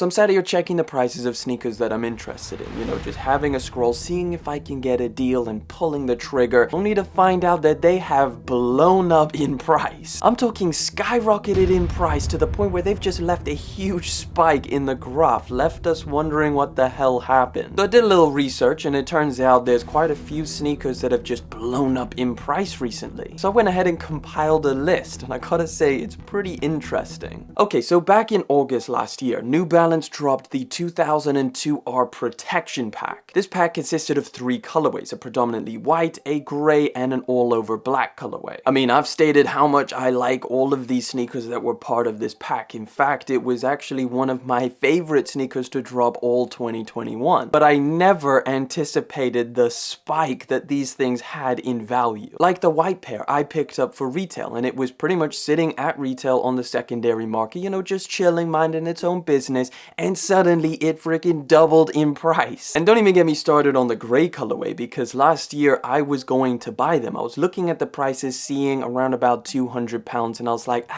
So I'm sat here checking the prices of sneakers that I'm interested in, you know, just having a scroll, seeing if I can get a deal and pulling the trigger, only to find out that they have blown up in price. I'm talking skyrocketed in price to the point where they've just left a huge spike in the graph, left us wondering what the hell happened. So I did a little research and it turns out there's quite a few sneakers that have just blown up in price recently. So I went ahead and compiled a list and I gotta say it's pretty interesting. Okay, so back in August last year, New Balance dropped the 2002R Protection Pack. This pack consisted of 3 colorways, a predominantly white, a gray, and an all-over black colorway. I mean, I've stated how much I like all of these sneakers that were part of this pack. In fact, it was actually one of my favorite sneakers to drop all 2021. But I never anticipated the spike that these things had in value. Like the white pair I picked up for retail, and it was pretty much sitting at retail on the secondary market, you know, just chilling, minding its own business, and suddenly it freaking doubled in price. And don't even get me started on the gray colorway, because last year I was going to buy them. I was looking at the prices, seeing around about £200, and I was like,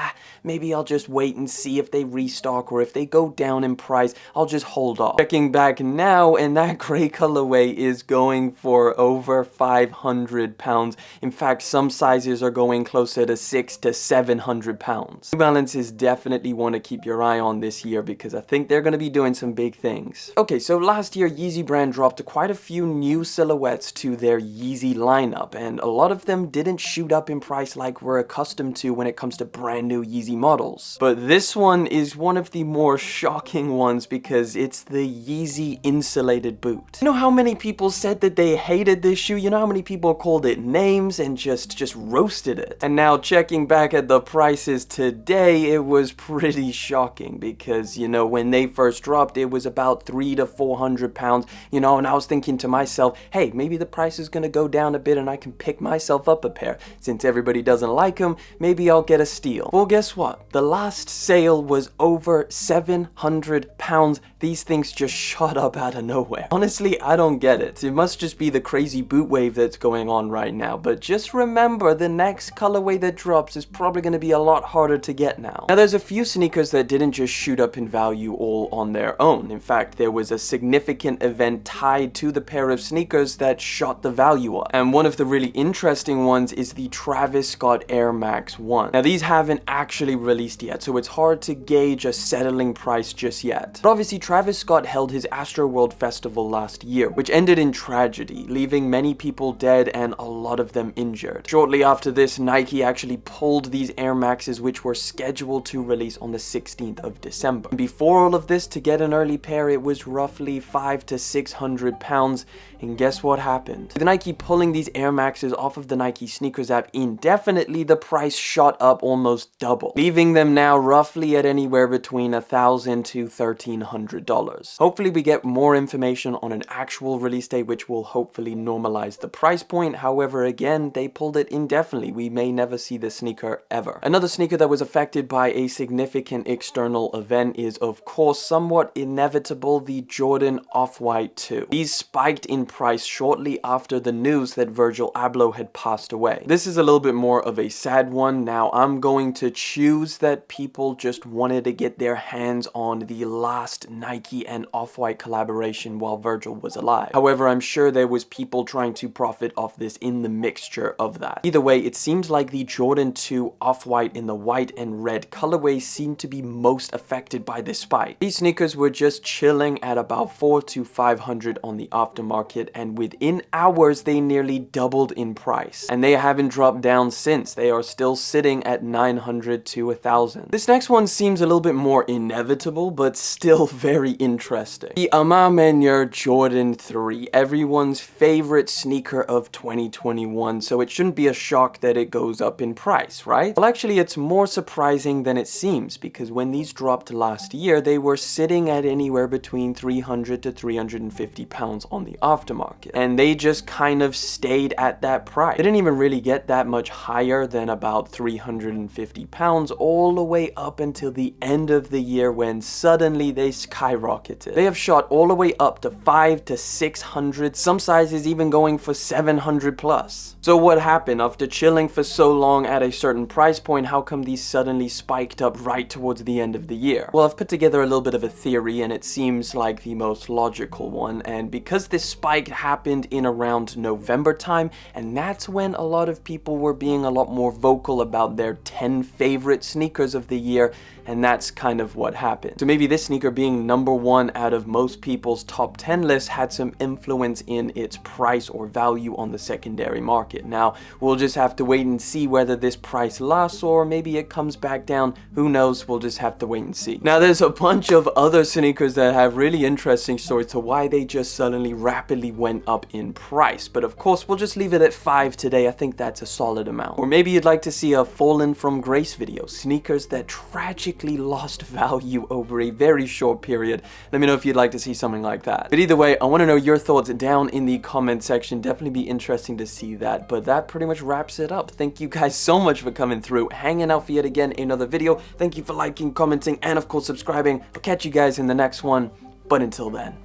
maybe I'll just wait and see if they restock, or if they go down in price, I'll just hold off. Checking back now, and that gray colorway is going for over £500. In fact, some sizes are going closer to £600 to £700. New Balance is definitely one to keep your eye on this year, because I think they're going to be doing some big things. Okay, so last year Yeezy brand dropped quite a few new silhouettes to their Yeezy lineup, and a lot of them didn't shoot up in price like we're accustomed to when it comes to brand new Yeezy models. But this one is one of the more shocking ones, because it's the Yeezy Insulated boot. You know how many people said that they hated this shoe? You know how many people called it names and just roasted it? And now checking back at the prices today, it was pretty shocking, because, you know, when they first dropped, it was about £300 to £400, you know, and I was thinking to myself, hey, maybe the price is gonna go down a bit and I can pick myself up a pair. Since everybody doesn't like them, maybe I'll get a steal. Well, guess what? The last sale was over £700. These things just shot up out of nowhere. Honestly, I don't get it. It must just be the crazy boot wave that's going on right now. But just remember, the next colorway that drops is probably going to be a lot harder to get now. Now, there's a few sneakers that didn't just shoot up in value all on their own. In fact, there was a significant event tied to the pair of sneakers that shot the value up. And one of the really interesting ones is the Travis Scott Air Max 1. Now, these haven't actually released yet, so it's hard to gauge a settling price just yet. But obviously, Travis Scott held his Astroworld Festival last year, which ended in tragedy, leaving many people dead and a lot of them injured. Shortly after this, Nike actually pulled these Air Maxes, which were scheduled to release on the 16th of December. Before all of this, to get an early pair, it was roughly £500 to £600, and guess what happened? With Nike pulling these Air Maxes off of the Nike sneakers app indefinitely, the price shot up almost double, leaving them now roughly at anywhere between $1,000 to $1,300. Hopefully we get more information on an actual release date, which will hopefully normalize the price point. However, again, they pulled it indefinitely. We may never see this sneaker ever. Another sneaker that was affected by a significant external event is, of course, somewhat inevitable, the Jordan OffWhite 2. These spiked in price shortly after the news that Virgil Abloh had passed away. This is a little bit more of a sad one. Now, I'm going to choose that people just wanted to get their hands on the last Nike and Off-White collaboration while Virgil was alive. However, I'm sure there was people trying to profit off this in the mixture of that. Either way, it seems like the Jordan 2 Off-White in the white and red colorways seem to be most affected by this spike. These sneakers were just chilling at about $400 to $500 on the aftermarket, and within hours they nearly doubled in price. And they haven't dropped down since. They are still sitting at $900 to $1,000. This next one seems a little bit more inevitable, but still very interesting. The Amamenyur Jordan 3, everyone's favorite sneaker of 2021, so it shouldn't be a shock that it goes up in price, right? Well, actually, it's more surprising than it seems, because when these dropped last year, they were sitting at anywhere between £300 to £350 on the aftermarket, and they just kind of stayed at that price. They didn't even really get that much higher than about £350 all the way up until the end of the year, when suddenly they skyrocketed. They have shot all the way up to $500 to $600, some sizes even going for $700 plus. So what happened? After chilling for so long at a certain price point, how come these suddenly spiked up right towards the end of the year? Well, I've put together a little bit of a theory, and it seems like the most logical one. And because this spike happened in around November time, and that's when a lot of people were being a lot more vocal about their 10 favorite sneakers of the year, and that's kind of what happened. So maybe this sneaker being number one out of most people's top 10 list had some influence in its price or value on the secondary market. Now, we'll just have to wait and see whether this price lasts or maybe it comes back down. Who knows? We'll just have to wait and see. Now, there's a bunch of other sneakers that have really interesting stories to why they just suddenly rapidly went up in price. But of course, we'll just leave it at 5 today. I think that's a solid amount. Or maybe you'd like to see a fallen from grace video. Sneakers that tragically lost value over a very short period. Let me know if you'd like to see something like that. But either way, I want to know your thoughts down in the comment section. Definitely be interesting to see that. But that pretty much wraps it up. Thank you guys so much for coming through, hanging out for yet again another video. Thank you for liking, commenting, and of course subscribing. I'll catch you guys in the next one. But until then.